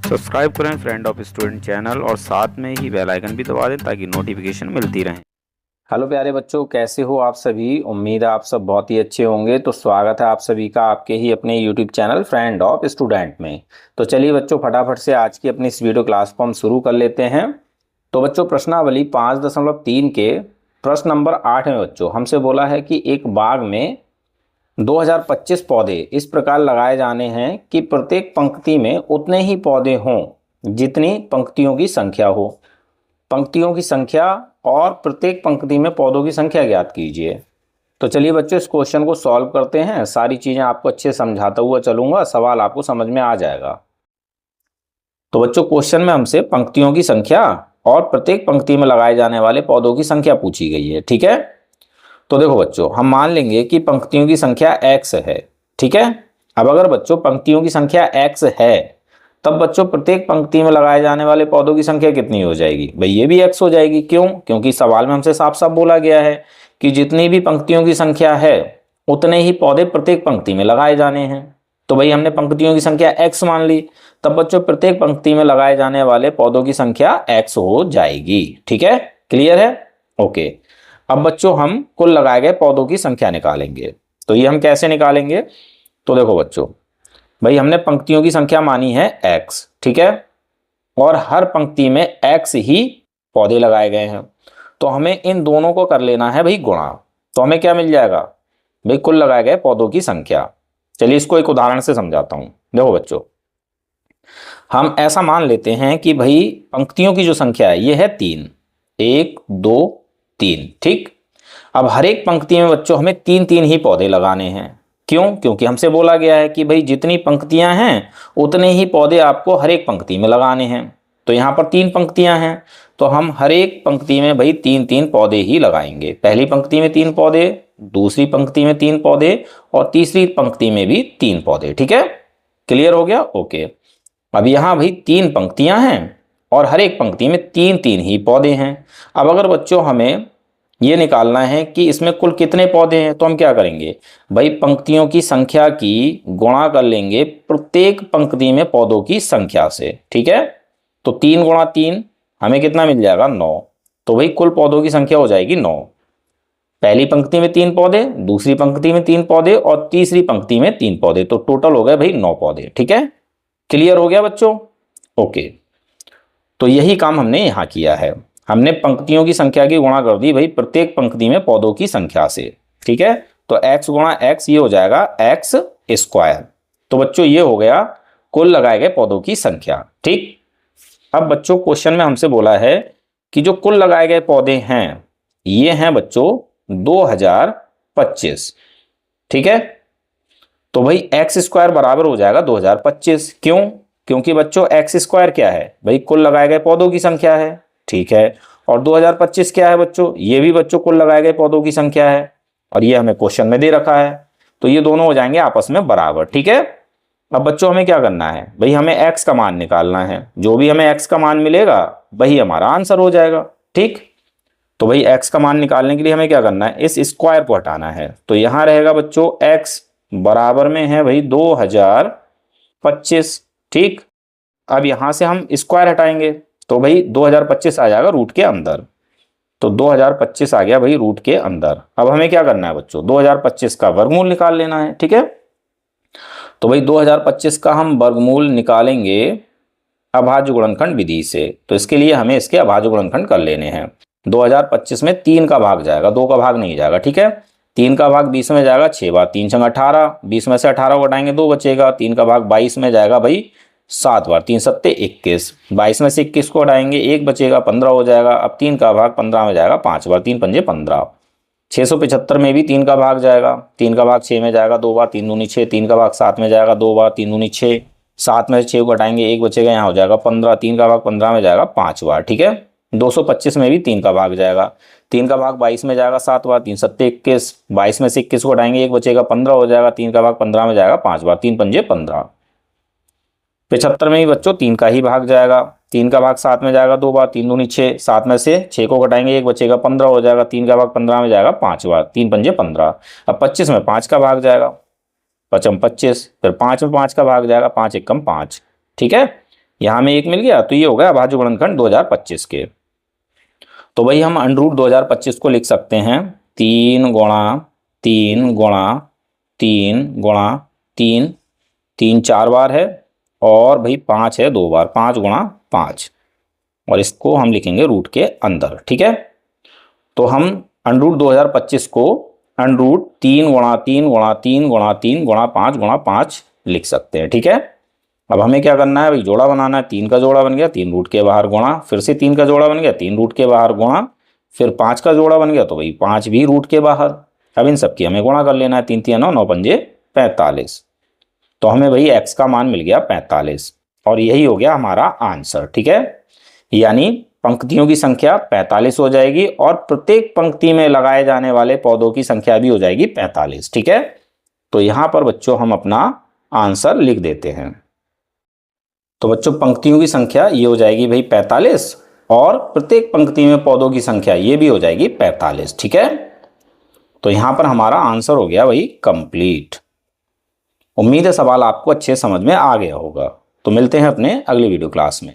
Subscribe करें friend of student channel और साथ में ही बेल आइकन भी दबा दें ताकि नोटिफिकेशन मिलती रहे। हेलो प्यारे बच्चों, कैसे हो आप सभी। उम्मीद है आप सब बहुत ही अच्छे होंगे। तो स्वागत है आप सभी का आपके ही अपने YouTube channel friend of student में। तो चलिए बच्चों, फटाफट से आज की अपनी इस वीडियो क्लास को हम शुरू कर लेते हैं। तो बच्चों, प्रश्नावली 5.3 के प्रश्न नंबर 8 में बच्चों हमसे बोला है कि एक बाग में 2025 पौधे इस प्रकार लगाए जाने हैं कि प्रत्येक पंक्ति में उतने ही पौधे हों जितनी पंक्तियों की संख्या हो। पंक्तियों की संख्या और प्रत्येक पंक्ति में पौधों की संख्या ज्ञात कीजिए। तो चलिए बच्चों, इस क्वेश्चन को सॉल्व करते हैं। सारी चीजें आपको अच्छे समझाता हुआ चलूंगा, सवाल आपको समझ में आ जाएगा। तो बच्चों, क्वेश्चन में हमसे पंक्तियों की संख्या और प्रत्येक पंक्ति में लगाए जाने वाले पौधों की संख्या पूछी गई है। ठीक है, तो देखो बच्चों, हम मान लेंगे कि पंक्तियों की संख्या x है। ठीक है, अब अगर बच्चों पंक्तियों की संख्या x है, तब बच्चों प्रत्येक पंक्ति में लगाए जाने वाले पौधों की संख्या कितनी हो जाएगी। भाई ये भी x हो जाएगी। क्यों? क्योंकि सवाल में हमसे साफ साफ बोला गया है कि जितनी भी पंक्तियों की संख्या है उतने ही पौधे प्रत्येक पंक्ति में लगाए जाने हैं। तो भाई हमने पंक्तियों की संख्या x मान ली, तब बच्चों प्रत्येक पंक्ति में लगाए जाने वाले पौधों की संख्या x हो जाएगी। ठीक है, क्लियर है? ओके, अब बच्चों हम कुल लगाए गए पौधों की संख्या निकालेंगे। तो ये हम कैसे निकालेंगे? तो देखो बच्चों, भाई हमने पंक्तियों की संख्या मानी है x, ठीक है, और हर पंक्ति में x ही पौधे लगाए गए हैं। तो हमें इन दोनों को कर लेना है भाई गुणा। तो हमें क्या मिल जाएगा? भाई कुल लगाए गए पौधों की संख्या। चलिए इसको एक उदाहरण से समझाता हूं। देखो बच्चों, हम ऐसा मान लेते हैं कि भाई पंक्तियों की जो संख्या है ये है 3, 1 2 3। ठीक, अब हर एक पंक्ति में बच्चों हमें 3-3 ही पौधे लगाने हैं। क्यों? क्योंकि हमसे बोला गया है कि भाई जितनी पंक्तियां हैं उतने ही पौधे आपको हर एक पंक्ति में लगाने हैं। तो यहाँ पर 3 पंक्तियां हैं, तो हम हर एक पंक्ति में भाई 3-3 पौधे ही लगाएंगे। पहली पंक्ति में 3 पौधे, दूसरी पंक्ति में 3 पौधे और तीसरी पंक्ति में भी 3 पौधे। ठीक है, क्लियर हो गया? ओके, अब यहाँ भाई 3 पंक्तियां हैं और हर एक पंक्ति में 3-3 ही पौधे हैं। अब अगर बच्चों हमें ये निकालना है कि इसमें कुल कितने पौधे हैं, तो हम क्या करेंगे? भाई पंक्तियों की संख्या की गुणा कर लेंगे प्रत्येक पंक्ति में पौधों की संख्या से। ठीक है, तो 3 गुणा 3 हमें कितना मिल जाएगा? 9। तो भाई कुल पौधों की संख्या हो जाएगी 9। पहली पंक्ति में 3 पौधे, दूसरी पंक्ति में 3 पौधे और तीसरी पंक्ति में 3 पौधे, तो टोटल हो गए भाई 9 पौधे। ठीक है, क्लियर हो गया बच्चों? ओके, तो यही काम हमने यहां किया है। हमने पंक्तियों की संख्या की गुणा कर दी भाई प्रत्येक पंक्ति में पौधों की संख्या से। ठीक है, तो x गुणा x ये हो जाएगा x स्क्वायर। तो बच्चों ये हो गया कुल लगाए गए पौधों की संख्या। ठीक, अब बच्चों क्वेश्चन में हमसे बोला है कि जो कुल लगाए गए पौधे हैं ये हैं बच्चों 2025। ठीक है, तो भाई x स्क्वायर बराबर हो जाएगा 2025। क्यों? क्योंकि बच्चों x स्क्वायर क्या है? भाई कुल लगाए गए पौधों की संख्या है। ठीक है, और 2025 क्या है बच्चों? ये भी बच्चों कुल लगाए गए पौधों की संख्या है और ये हमें क्वेश्चन में दे रखा है। तो ये दोनों हो जाएंगे आपस में बराबर। ठीक है, अब बच्चों हमें क्या करना है? भाई हमें x का मान निकालना है। जो भी हमें x का मान मिलेगा वही हमारा आंसर हो जाएगा। ठीक, तो भाई x का मान निकालने के लिए हमें क्या करना है? इस स्क्वायर को हटाना है। तो यहां रहेगा बच्चों x बराबर में है भाई 2025। ठीक, अब यहां से हम स्क्वायर हटाएंगे तो भाई 2025 आ जाएगा रूट के अंदर। तो 2025 आ गया भाई रूट के अंदर। अब हमें क्या करना है बच्चों? 2025 का वर्गमूल निकाल लेना है। ठीक है, तो भाई 2025 का हम वर्गमूल निकालेंगे अभाज्य गुणनखंड विधि से। तो इसके लिए हमें इसके अभाज्य गुणनखंड कर लेने हैं। 2025 में 3 का भाग जाएगा, 2 का भाग नहीं जाएगा। ठीक है, 3 का भाग 20 में जाएगा, 6 बार 3 छंग 18, 20 में से 18 को हटाएंगे 2 बचेगा। 3 का भाग 22 में जाएगा भाई 7 बार 3 सत्ते 21, 22 में से 21 को हटाएंगे 1 बचेगा, 15 हो जाएगा। अब 3 का भाग 15 में जाएगा 5 बार 3 पंजे 15। 675 में भी 3 का भाग जाएगा, 3 का भाग 6 में जाएगा 2 बार 3 दूनी 6, 3 का भाग 7 में जाएगा 2 बार 3 दूनी 6, 7 में से 6 को हटाएंगे 1 बचेगा, यहाँ हो जाएगा 15। 3 का भाग 15 में जाएगा 5 बार। ठीक है, 225 में भी 3 का भाग जाएगा, 3 का भाग 22 में जाएगा 7 बार 3 सत्ते 21, 22 में से 21 को हटाएंगे 1 बचेगा 15 हो जाएगा। 3 का भाग 15 में जाएगा 5 बार 3 पंजे 15। 75 में भी बच्चों 3 का ही भाग जाएगा, 3 का भाग 7 में जाएगा 2 बार 3 दूनी 6, 7 में से 6 को घटाएंगे 1 बचेगा 15 हो जाएगा। 3 का भाग 15 में जाएगा 5 बार 3 पंजे 15। अब 25 में 5 का भाग जाएगा, 25, फिर 5 में 5 का भाग जाएगा, 5 एकम 5। ठीक है, यहाँ में 1 मिल गया, तो ये हो गया अभाज्य गुणनखंड 2025 के। तो भाई हम अंडर रूट 2025 को लिख सकते हैं 3 गुणा 3 गुणा 3 गुणा 3, 3 4 बार है, और भाई 5 है 2 बार, 5 गुणा 5, और इसको हम लिखेंगे रूट के अंदर। ठीक है, तो हम अंडर रूट 2025 को अंडर रूट 3 गुणा 3 गुणा 3 गुणा 3 गुणा 5 लिख सकते हैं। ठीक है, अब हमें क्या करना है भाई, जोड़ा बनाना है। 3 का जोड़ा बन गया, 3 रूट के बाहर गुणा, फिर से 3 का जोड़ा बन गया, 3 रूट के बाहर गुणा, फिर 5 का जोड़ा बन गया, तो भाई 5 भी रूट के बाहर। अब इन सबकी हमें गुणा कर लेना है, 3 3 9 9 पंजे 45, तो हमें भाई x का मान मिल गया 45, और यही हो गया हमारा आंसर। ठीक है, यानी पंक्तियों की संख्या 45 हो जाएगी, और प्रत्येक पंक्ति में लगाए जाने वाले पौधों की संख्या भी हो जाएगी 45। ठीक है, तो यहां पर बच्चों हम अपना आंसर लिख देते हैं। तो बच्चों पंक्तियों की संख्या ये हो जाएगी भाई 45, और प्रत्येक पंक्ति में पौधों की संख्या ये भी हो जाएगी 45। ठीक है, तो यहां पर हमारा आंसर हो गया भाई कंप्लीट। उम्मीद है सवाल आपको अच्छे समझ में आ गया होगा। तो मिलते हैं अपने अगली वीडियो क्लास में।